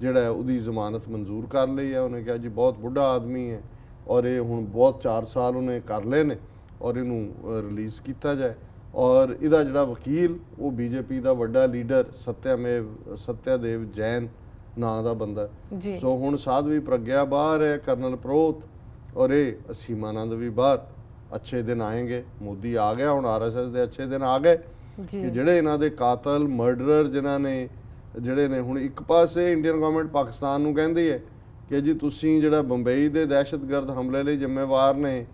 ਜਿਹੜਾ ਉਹਦੀ ਜ਼ਮਾਨਤ ਮਨਜ਼ੂਰ ਕਰ ਲਈ ਹੈ। ਉਹਨੇ ਕਿਹਾ ਜੀ ਬਹੁਤ ਬੁੱਢਾ ਆਦਮੀ ਹੈ ਔਰ ਇਹ ਹੁਣ ਬਹੁਤ 4 ਸਾਲ ਉਹਨੇ ਕਰ ਲਏ ਨੇ ਔਰ ਇਹਨੂੰ ਰਿਲੀਜ਼ ਕੀਤਾ ਜਾਏ। ਔਰ ਇਹਦਾ ਜਿਹੜਾ ਵਕੀਲ ਉਹ BJP ਦਾ ਵੱਡਾ ਲੀਡਰ ਸਤਿਆਦੇਵ ਜੈਨ ਨਾਂ ਦਾ ਬੰਦਾ। ਸੋ ਹੁਣ ਸਾਧਵੀ ਪ੍ਰਗਿਆ ਬਾਹਰ ਹੈ, ਕਰਨਲ ਪ੍ਰੋਤ ਔਰ ਇਹ ਅਸੀਮਾਨੰਦ ਵੀ ਬਾਹਰ। ਅੱਛੇ ਦਿਨ ਆਏਂਗੇ, ਮੋਦੀ ਆ ਗਿਆ ਹੁਣ, RSS ਦੇ ਅੱਛੇ ਦਿਨ ਆ ਗਏ ਕਿ ਜਿਹੜੇ ਇਹਨਾਂ ਦੇ ਕਾਤਲ ਮਰਡਰਰ ਜਿਨ੍ਹਾਂ ਨੇ ਜਿਹੜੇ ਨੇ ਹੁਣ ਇੱਕ ਪਾਸੇ ਇੰਡੀਅਨ ਗਵਰਨਮੈਂਟ ਪਾਕਿਸਤਾਨ ਨੂੰ ਕਹਿੰਦੀ ਹੈ ਕਿ ਜੀ ਤੁਸੀਂ ਜਿਹੜਾ ਬੰਬਈ ਦੇ ਦਹਿਸ਼ਤਗਰਦ ਹਮਲੇ ਲਈ ਜ਼ਿੰਮੇਵਾਰ ਨੇ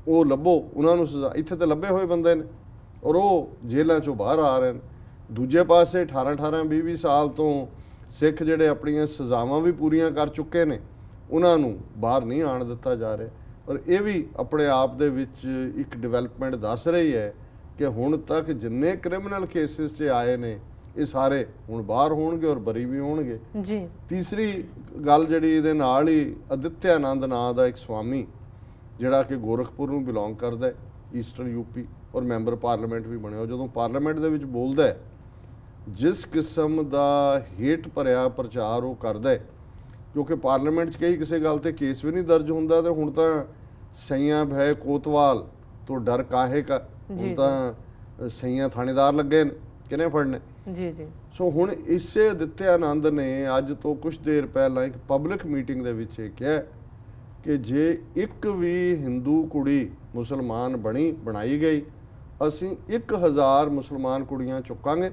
ਉਹ ਲੱਭੋ, ਉਹਨਾਂ ਨੂੰ ਸਜ਼ਾ। ਇੱਥੇ ਤਾਂ ਲੱਭੇ ਹੋਏ ਬੰਦੇ ਨੇ ਔਰ ਉਹ ਜੇਲ੍ਹਾਂ 'ਚੋਂ ਬਾਹਰ ਆ ਰਹੇ ਨੇ। ਦੂਜੇ ਪਾਸੇ 18-18 20-20 ਸਾਲ ਤੋਂ ਸਿੱਖ ਜਿਹੜੇ ਆਪਣੀਆਂ ਸਜ਼ਾਵਾਂ ਵੀ ਪੂਰੀਆਂ ਕਰ ਚੁੱਕੇ ਨੇ ਉਹਨਾਂ ਨੂੰ ਬਾਹਰ ਨਹੀਂ ਆਉਣ ਦਿੱਤਾ ਜਾ ਰਿਹਾ। ਔਰ ਇਹ ਵੀ ਆਪਣੇ ਆਪ ਦੇ ਵਿੱਚ ਇੱਕ ਡਿਵੈਲਪਮੈਂਟ ਦੱਸ ਰਹੀ ਹੈ ਕਿ ਹੁਣ ਤੱਕ ਜਿੰਨੇ ਕ੍ਰਿਮੀਨਲ ਕੇਸਿਸ 'ਚ ਆਏ ਨੇ ਇਹ ਸਾਰੇ ਹੁਣ ਬਾਹਰ ਹੋਣਗੇ ਔਰ ਬਰੀ ਵੀ ਹੋਣਗੇ ਜੀ। ਤੀਸਰੀ ਗੱਲ ਜਿਹੜੀ ਇਹਦੇ ਨਾਲ ਹੀ ਅਦਿੱਤਿਆਨੰਦ ਨਾਂ ਦਾ ਇੱਕ ਸਵਾਮੀ ਜਿਹੜਾ ਕਿ ਗੋਰਖਪੁਰ ਨੂੰ ਬਿਲੋਂਗ ਕਰਦਾ ਹੈ, ਈਸਟਰਨ UP ਔਰ ਮੈਂਬਰ ਪਾਰਲੀਮੈਂਟ ਵੀ ਬਣਿਆ। ਜਦੋਂ ਪਾਰਲੀਮੈਂਟ ਦੇ ਵਿੱਚ ਬੋਲਦਾ ਹੈ ਜਿਸ ਕਿਸਮ ਦਾ ਹੇਟ ਭਰਿਆ ਪ੍ਰਚਾਰ ਉਹ ਕਰਦਾ ਹੈ ਕਿਉਂਕਿ ਪਾਰਲੀਮੈਂਟ 'ਚ ਕਈ ਕਿਸੇ ਗੱਲ ਤੇ ਕੇਸ ਵੀ ਨਹੀਂ ਦਰਜ ਹੁੰਦਾ ਤੇ ਹੁਣ ਤਾਂ ਸਈਆਂ ਭੈ ਕੋਤਵਾਲ ਤੋਂ ਡਰ ਕਾਹੇ ਕਾ, ਹੁਣ ਤਾਂ ਸਈਆਂ ਥਾਣੇਦਾਰ ਲੱਗੇ ਨੇ ਕਿਹਨੇ ਫੜਨੇ ਜੀ। ਸੋ ਹੁਣ ਇਸੇ ਅਦਿੱਤਿਆਨੰਦ ਨੇ ਅੱਜ ਤੋਂ ਕੁਝ ਦੇਰ ਪਹਿਲਾਂ ਇੱਕ ਪਬਲਿਕ ਮੀਟਿੰਗ ਦੇ ਵਿੱਚ ਇਹ ਕਿਹਾ ਕਿ ਜੇ ਇੱਕ ਵੀ ਹਿੰਦੂ ਕੁੜੀ ਮੁਸਲਮਾਨ ਬਣਾਈ ਗਈ ਅਸੀਂ 1000 ਮੁਸਲਮਾਨ ਕੁੜੀਆਂ ਚੁੱਕਾਂਗੇ,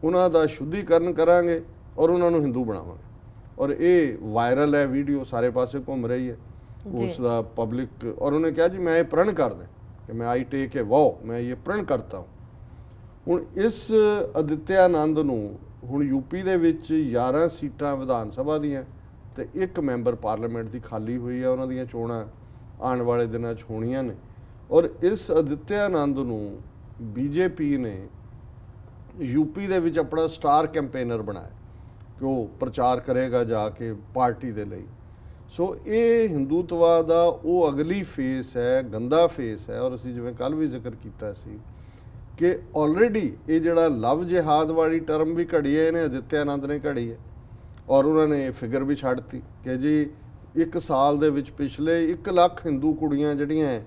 ਉਹਨਾਂ ਦਾ ਸ਼ੁੱਧੀਕਰਨ ਕਰਾਂਗੇ ਔਰ ਉਹਨਾਂ ਨੂੰ ਹਿੰਦੂ ਬਣਾਵਾਂਗੇ। ਔਰ ਇਹ ਵਾਇਰਲ ਹੈ, ਵੀਡੀਓ ਸਾਰੇ ਪਾਸੇ ਘੁੰਮ ਰਹੀ ਹੈ ਉਸ ਦਾ ਪਬਲਿਕ। ਔਰ ਉਹਨੇ ਕਿਹਾ ਜੀ ਮੈਂ ਇਹ ਪ੍ਰਣ ਕਰਦਾ ਕਿ ਮੈਂ ਆਈ ਟੇਕ ਏ ਵਾਓ, ਮੈਂ ਇਹ ਪ੍ਰਣ ਕਰਤਾ ਹੂੰ। ਹੁਣ ਇਸ ਅਦਿੱਤਿਆਨੰਦ ਨੂੰ ਹੁਣ UP ਦੇ ਵਿੱਚ 11 ਸੀਟਾਂ ਵਿਧਾਨ ਸਭਾ ਦੀਆਂ ਤੇ 1 ਮੈਂਬਰ ਪਾਰਲੀਮੈਂਟ ਦੀ ਖਾਲੀ ਹੋਈ ਹੈ। ਉਹਨਾਂ ਦੀਆਂ ਚੋਣਾਂ ਆਉਣ ਵਾਲੇ ਦਿਨਾਂ 'ਚ ਹੋਣੀਆਂ ਨੇ ਔਰ ਇਸ ਅਦਿੱਤਿਆਨੰਦ ਨੂੰ BJP ਨੇ UP ਦੇ ਵਿੱਚ ਆਪਣਾ ਸਟਾਰ ਕੈਂਪੇਨਰ ਬਣਾਇਆ ਕਿ ਉਹ ਪ੍ਰਚਾਰ ਕਰੇਗਾ ਜਾ ਕੇ ਪਾਰਟੀ ਦੇ ਲਈ। ਸੋ ਇਹ ਹਿੰਦੂਤਵਾ ਦਾ ਉਹ ਅਗਲੀ ਫੇਸ ਹੈ, ਗੰਦਾ ਫੇਸ ਹੈ। ਔਰ ਅਸੀਂ ਜਿਵੇਂ ਕੱਲ੍ਹ ਵੀ ਜ਼ਿਕਰ ਕੀਤਾ ਸੀ ਕਿ ਆਲਰੇਡੀ ਇਹ ਜਿਹੜਾ ਲਵ ਜਿਹਾਦ ਵਾਲੀ ਟਰਮ ਵੀ ਘੜੀ ਹੈ, ਇਹਨੇ ਆਦਿਤਿਆ ਆਨੰਦ ਨੇ ਘੜੀ ਹੈ। ਔਰ ਉਹਨਾਂ ਨੇ ਫਿਗਰ ਵੀ ਛੱਡਤੀ ਕਿ ਜੀ 1 ਸਾਲ ਦੇ ਵਿੱਚ ਪਿਛਲੇ 1 ਲੱਖ ਹਿੰਦੂ ਕੁੜੀਆਂ ਜਿਹੜੀਆਂ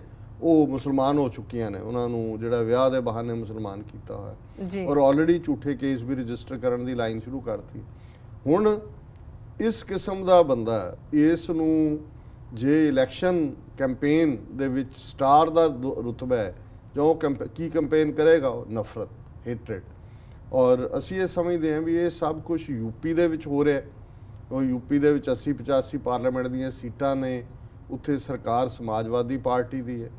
ਉਹ ਮੁਸਲਮਾਨ ਹੋ ਚੁੱਕੀਆਂ ਨੇ, ਉਹਨਾਂ ਨੂੰ ਜਿਹੜਾ ਵਿਆਹ ਦੇ ਬਹਾਨੇ ਮੁਸਲਮਾਨ ਕੀਤਾ ਹੋਇਆ। ਔਰ ਆਲਰੇਡੀ ਝੂਠੇ ਕੇਸ ਵੀ ਰਜਿਸਟਰ ਕਰਨ ਦੀ ਲਾਈਨ ਸ਼ੁਰੂ ਕਰਤੀ। ਹੁਣ ਇਸ ਕਿਸਮ ਦਾ ਬੰਦਾ ਇਸ ਨੂੰ ਜੇ ਇਲੈਕਸ਼ਨ ਕੈਂਪੇਨ ਦੇ ਵਿੱਚ ਸਟਾਰ ਦਾ ਰੁਤਬਾ ਹੈ, ਜੋ ਕੀ ਕੰਪੇਨ ਕਰੇਗਾ ਉਹ ਨਫ਼ਰਤ, ਹੇਟਰੇਟ। ਔਰ ਅਸੀਂ ਇਹ ਸਮਝਦੇ ਹਾਂ ਵੀ ਇਹ ਸਭ ਕੁਝ ਯੂਪੀ ਦੇ ਵਿੱਚ ਹੋ ਰਿਹਾ। ਉਹ ਯੂਪੀ ਦੇ ਵਿੱਚ 80-85 ਪਾਰਲੀਮੈਂਟ ਦੀਆਂ ਸੀਟਾਂ ਨੇ, ਉੱਥੇ ਸਰਕਾਰ ਸਮਾਜਵਾਦੀ ਪਾਰਟੀ ਦੀ ਹੈ।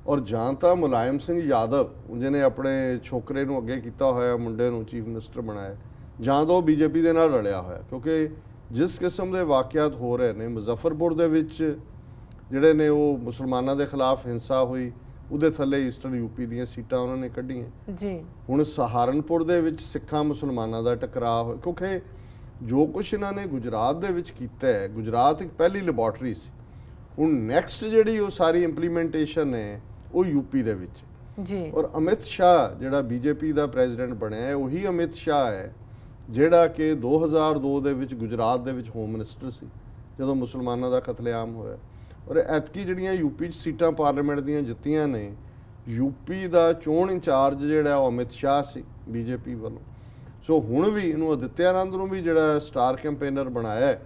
ਔਰ ਜਾਂ ਤਾਂ ਮੁਲਾਇਮ ਸਿੰਘ ਯਾਦਵ ਜਿਹਨੇ ਆਪਣੇ ਛੋਕਰੇ ਨੂੰ ਅੱਗੇ ਕੀਤਾ ਹੋਇਆ, ਮੁੰਡੇ ਨੂੰ ਚੀਫ ਮਿਨਿਸਟਰ ਬਣਾਇਆ, ਜਾਂ ਤਾਂ ਉਹ ਬੀਜੇਪੀ ਦੇ ਨਾਲ ਰਲਿਆ ਹੋਇਆ। ਕਿਉਂਕਿ ਜਿਸ ਕਿਸਮ ਦੇ ਵਾਕਿਆਤ ਹੋ ਰਹੇ ਨੇ, ਮੁਜ਼ੱਫਰਪੁਰ ਦੇ ਵਿੱਚ ਜਿਹੜੇ ਨੇ ਉਹ ਮੁਸਲਮਾਨਾਂ ਦੇ ਖਿਲਾਫ ਹਿੰਸਾ ਹੋਈ, ਉਹਦੇ ਥੱਲੇ ਈਸਟਰਨ ਯੂਪੀ ਦੀਆਂ ਸੀਟਾਂ ਉਹਨਾਂ ਨੇ ਕੱਢੀਆਂ ਜੀ। ਹੁਣ ਸਹਾਰਨਪੁਰ ਦੇ ਵਿੱਚ ਸਿੱਖਾਂ ਮੁਸਲਮਾਨਾਂ ਦਾ ਟਕਰਾਅ ਹੋਇਆ, ਕਿਉਂਕਿ ਜੋ ਕੁਛ ਇਹਨਾਂ ਨੇ ਗੁਜਰਾਤ ਦੇ ਵਿੱਚ ਕੀਤਾ ਹੈ, ਗੁਜਰਾਤ ਇੱਕ ਪਹਿਲੀ ਲੈਬੋਰਟਰੀ ਸੀ। ਹੁਣ ਨੈਕਸਟ ਜਿਹੜੀ ਉਹ ਸਾਰੀ ਇੰਪਲੀਮੈਂਟੇਸ਼ਨ ਹੈ ਉਹ ਯੂਪੀ ਦੇ ਵਿੱਚ ਜੀ। ਔਰ ਅਮਿਤ ਸ਼ਾਹ ਜਿਹੜਾ ਬੀਜੇਪੀ ਦਾ ਪ੍ਰੈਜ਼ੀਡੈਂਟ ਬਣਿਆ ਹੈ, ਉਹੀ ਅਮਿਤ ਸ਼ਾਹ ਹੈ ਜਿਹੜਾ ਕਿ 2002 ਦੇ ਵਿੱਚ ਗੁਜਰਾਤ ਦੇ ਵਿੱਚ ਹੋਮ ਮਿਨਿਸਟਰ ਸੀ ਜਦੋਂ ਮੁਸਲਮਾਨਾਂ ਦਾ ਕਤਲੇਆਮ ਹੋਇਆ। ਔਰ ਐਤਕੀ ਜਿਹੜੀਆਂ ਯੂਪੀ 'ਚ ਸੀਟਾਂ ਪਾਰਲੀਮੈਂਟ ਦੀਆਂ ਜਿੱਤੀਆਂ ਨੇ, ਯੂਪੀ ਦਾ ਚੋਣ ਇੰਚਾਰਜ ਜਿਹੜਾ ਉਹ ਅਮਿਤ ਸ਼ਾਹ ਸੀ ਬੀਜੇਪੀ ਵੱਲੋਂ। ਸੋ ਹੁਣ ਵੀ ਇਹਨੂੰ ਆਦਿਤਿਆ ਆਨੰਦ ਨੂੰ ਵੀ ਜਿਹੜਾ ਸਟਾਰ ਕੈਂਪੇਨਰ ਬਣਾਇਆ,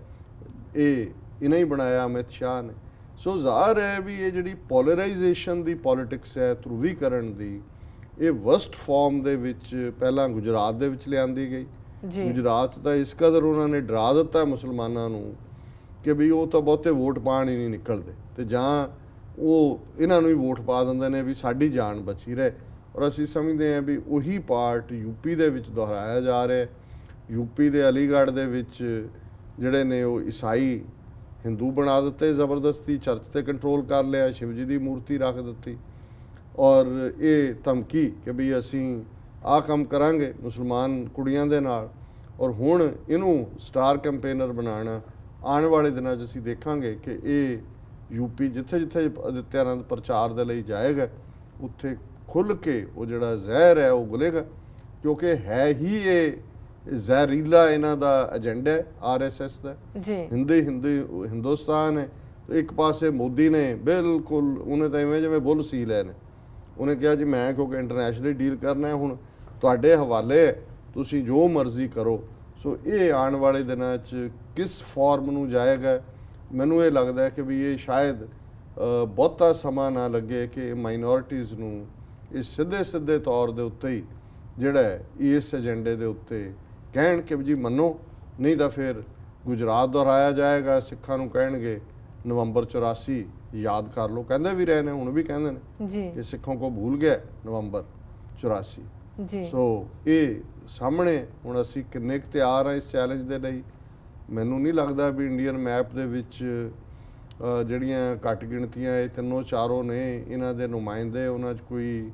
ਇਹ ਇਹਨਾਂ ਹੀ ਬਣਾਇਆ ਅਮਿਤ ਸ਼ਾਹ ਨੇ। ਸੋ ਜ਼ਾਹਰ ਹੈ ਵੀ ਇਹ ਜਿਹੜੀ ਪੋਲਰਾਈਜੇਸ਼ਨ ਦੀ ਪੋਲਿਟਿਕਸ ਹੈ, ਧਰੁਵੀਕਰਨ ਦੀ, ਇਹ ਵਰਸਟ ਫਾਰਮ ਦੇ ਵਿੱਚ ਪਹਿਲਾਂ ਗੁਜਰਾਤ ਦੇ ਵਿੱਚ ਲਿਆਂਦੀ ਗਈ। ਗੁਜਰਾਤ ਦਾ ਇਸ ਕਦਰ ਉਹਨਾਂ ਨੇ ਡਰਾ ਦਿੱਤਾ ਮੁਸਲਮਾਨਾਂ ਨੂੰ ਕਿ ਵੀ ਉਹ ਤਾਂ ਬਹੁਤੇ ਵੋਟ ਪਾਣ ਹੀ ਨਹੀਂ ਨਿਕਲਦੇ, ਤੇ ਜਾਂ ਉਹ ਇਹਨਾਂ ਨੂੰ ਹੀ ਵੋਟ ਪਾ ਦਿੰਦੇ ਨੇ ਵੀ ਸਾਡੀ ਜਾਨ ਬਚੀ ਰਹੇ। ਔਰ ਅਸੀਂ ਸਮਝਦੇ ਹਾਂ ਵੀ ਉਹੀ ਪਾਰਟ ਯੂਪੀ ਦੇ ਵਿੱਚ ਦੁਹਰਾਇਆ ਜਾ ਰਿਹਾ। ਯੂਪੀ ਦੇ ਅਲੀਗੜ੍ਹ ਦੇ ਵਿੱਚ ਜਿਹੜੇ ਨੇ ਉਹ ਈਸਾਈ ਹਿੰਦੂ ਬਣਾ ਦਿੱਤੇ ਜ਼ਬਰਦਸਤੀ, ਚਰਚ 'ਤੇ ਕੰਟਰੋਲ ਕਰ ਲਿਆ, ਸ਼ਿਵ ਜੀ ਦੀ ਮੂਰਤੀ ਰੱਖ ਦਿੱਤੀ। ਔਰ ਇਹ ਧਮਕੀ ਕਿ ਵੀ ਅਸੀਂ ਆਹ ਕੰਮ ਕਰਾਂਗੇ ਮੁਸਲਮਾਨ ਕੁੜੀਆਂ ਦੇ ਨਾਲ। ਔਰ ਹੁਣ ਇਹਨੂੰ ਸਟਾਰ ਕੈਂਪੇਨਰ ਬਣਾਉਣਾ, ਆਉਣ ਵਾਲੇ ਦਿਨਾਂ 'ਚ ਅਸੀਂ ਦੇਖਾਂਗੇ ਕਿ ਇਹ ਯੂਪੀ ਜਿੱਥੇ ਜਿੱਥੇ ਆਦਿਤਿਆ ਆਨੰਦ ਪ੍ਰਚਾਰ ਦੇ ਲਈ ਜਾਏਗਾ, ਉੱਥੇ ਖੁੱਲ੍ਹ ਕੇ ਉਹ ਜਿਹੜਾ ਜ਼ਹਿਰ ਹੈ ਉਹ ਗੁਲੇਗਾ। ਕਿਉਂਕਿ ਹੈ ਹੀ ਇਹ ਜ਼ਹਿਰੀਲਾ ਇਹਨਾਂ ਦਾ ਏਜੰਡਾ ਹੈ, RSS ਦਾ ਹਿੰਦੁਸਤਾਨ ਹੈ। ਇੱਕ ਪਾਸੇ ਮੋਦੀ ਨੇ ਬਿਲਕੁਲ, ਉਹਨੇ ਤਾਂ ਇਵੇਂ ਜਿਵੇਂ ਬੁੱਲ ਸੀ ਲਏ ਨੇ। ਉਹਨੇ ਕਿਹਾ ਜੀ ਮੈਂ ਕਿਉਂਕਿ ਇੰਟਰਨੈਸ਼ਨਲੀ ਡੀਲ ਕਰਨਾ ਹੈ, ਹੁਣ ਤੁਹਾਡੇ ਹਵਾਲੇ, ਤੁਸੀਂ ਜੋ ਮਰਜ਼ੀ ਕਰੋ। ਸੋ ਇਹ ਆਉਣ ਵਾਲੇ ਦਿਨਾਂ 'ਚ ਕਿਸ ਫਾਰਮ ਨੂੰ ਜਾਏਗਾ, ਮੈਨੂੰ ਇਹ ਲੱਗਦਾ ਕਿ ਵੀ ਇਹ ਸ਼ਾਇਦ ਬਹੁਤਾ ਸਮਾਂ ਨਾ ਲੱਗੇ ਕਿ ਮਾਈਨੋਰਿਟੀਜ਼ ਨੂੰ ਇਹ ਸਿੱਧੇ ਤੌਰ ਦੇ ਉੱਤੇ ਹੀ ਜਿਹੜਾ ਇਸ ਏਜੰਡੇ ਦੇ ਉੱਤੇ ਕਹਿਣ ਕਿ ਜੀ ਮੰਨੋ, ਨਹੀਂ ਤਾਂ ਫਿਰ ਗੁਜਰਾਤ ਦੁਹਰਾਇਆ ਜਾਏਗਾ। ਸਿੱਖਾਂ ਨੂੰ ਕਹਿਣਗੇ ਨਵੰਬਰ 84 ਯਾਦ ਕਰ ਲਓ, ਕਹਿੰਦੇ ਵੀ ਰਹੇ ਨੇ, ਹੁਣ ਵੀ ਕਹਿੰਦੇ ਨੇ ਕਿ ਸਿੱਖੋਂ ਕੋ ਭੁੱਲ ਗਿਆ ਨਵੰਬਰ 84 ਜੀ। ਸੋ ਇਹ ਸਾਹਮਣੇ ਹੁਣ ਅਸੀਂ ਕਿੰਨੇ ਕੁ ਤਿਆਰ ਹਾਂ ਇਸ ਚੈਲੰਜ ਦੇ ਲਈ। ਮੈਨੂੰ ਨਹੀਂ ਲੱਗਦਾ ਵੀ ਇੰਡੀਅਨ ਮੈਪ ਦੇ ਵਿੱਚ ਜਿਹੜੀਆਂ ਘੱਟ ਗਿਣਤੀਆਂ ਇਹ ਤਿੰਨੋਂ ਚਾਰੋਂ ਨੇ, ਇਹਨਾਂ ਦੇ ਨੁਮਾਇੰਦੇ, ਉਹਨਾਂ 'ਚ ਕੋਈ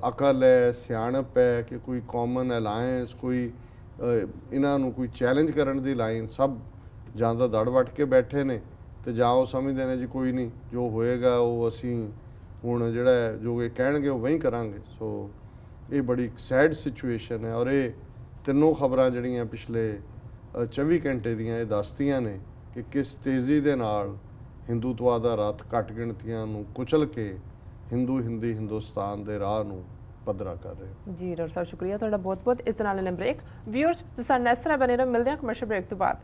ਅਕਲ ਹੈ, ਸਿਆਣਪ ਹੈ ਕਿ ਕੋਈ ਕਾਮਨ ਅਲਾਇੰਸ, ਕੋਈ ਇਹਨਾਂ ਨੂੰ ਕੋਈ ਚੈਲੰਜ ਕਰਨ ਦੀ ਲਾਈਨ। ਸਭ ਜਾਂ ਤਾਂ ਦੜ ਵੱਟ ਕੇ ਬੈਠੇ ਨੇ, ਤੇ ਜਾਂ ਉਹ ਸਮਝਦੇ ਨੇ ਜੀ ਕੋਈ ਨਹੀਂ, ਜੋ ਹੋਏਗਾ ਉਹ ਅਸੀਂ ਹੁਣ ਜਿਹੜਾ ਜੋ ਇਹ ਕਹਿਣਗੇ ਉਹ ਵਹੀਂ ਕਰਾਂਗੇ। ਸੋ ਇਹ ਬੜੀ ਸੈਡ ਸਿਚੁਏਸ਼ਨ ਹੈ। ਔਰ ਇਹ ਤਿੰਨੋਂ ਖਬਰਾਂ ਜਿਹੜੀਆਂ ਪਿਛਲੇ 24 ਘੰਟੇ ਦੀਆਂ ਇਹ ਦੱਸਦੀਆਂ ਨੇ ਕਿ ਕਿਸ ਤੇਜ਼ੀ ਦੇ ਨਾਲ ਹਿੰਦੂਤਵਾ ਦਾ ਰਥ ਘੱਟ ਗਿਣਤੀਆਂ ਨੂੰ ਕੁਚਲ ਕੇ ਹਿੰਦੁਸਤਾਨ ਦੇ ਰਾਹ ਨੂੰ ਪੱਧਰਾ ਕਰ ਰਹੇ। ਜੀ ਡਾਕਟਰ ਸਾਹਿਬ, ਸ਼ੁਕਰੀਆ ਤੁਹਾਡਾ ਬਹੁਤ ਬਹੁਤ। ਇਸ ਦੇ ਨਾਲ ਨੇ ਬ੍ਰੇਕ। ਵਿਊਅਰਸ, ਤੁਸੀਂ ਸਾਡੇ ਨਾਲ ਇਸ ਤਰ੍ਹਾਂ ਬਣੇ ਰਹੋ, ਮਿਲਦੇ ਹਾਂ ਕਮਰਸ਼ੀਅਲ ਬ੍ਰੇਕ ਤੋਂ ਬਾਅਦ।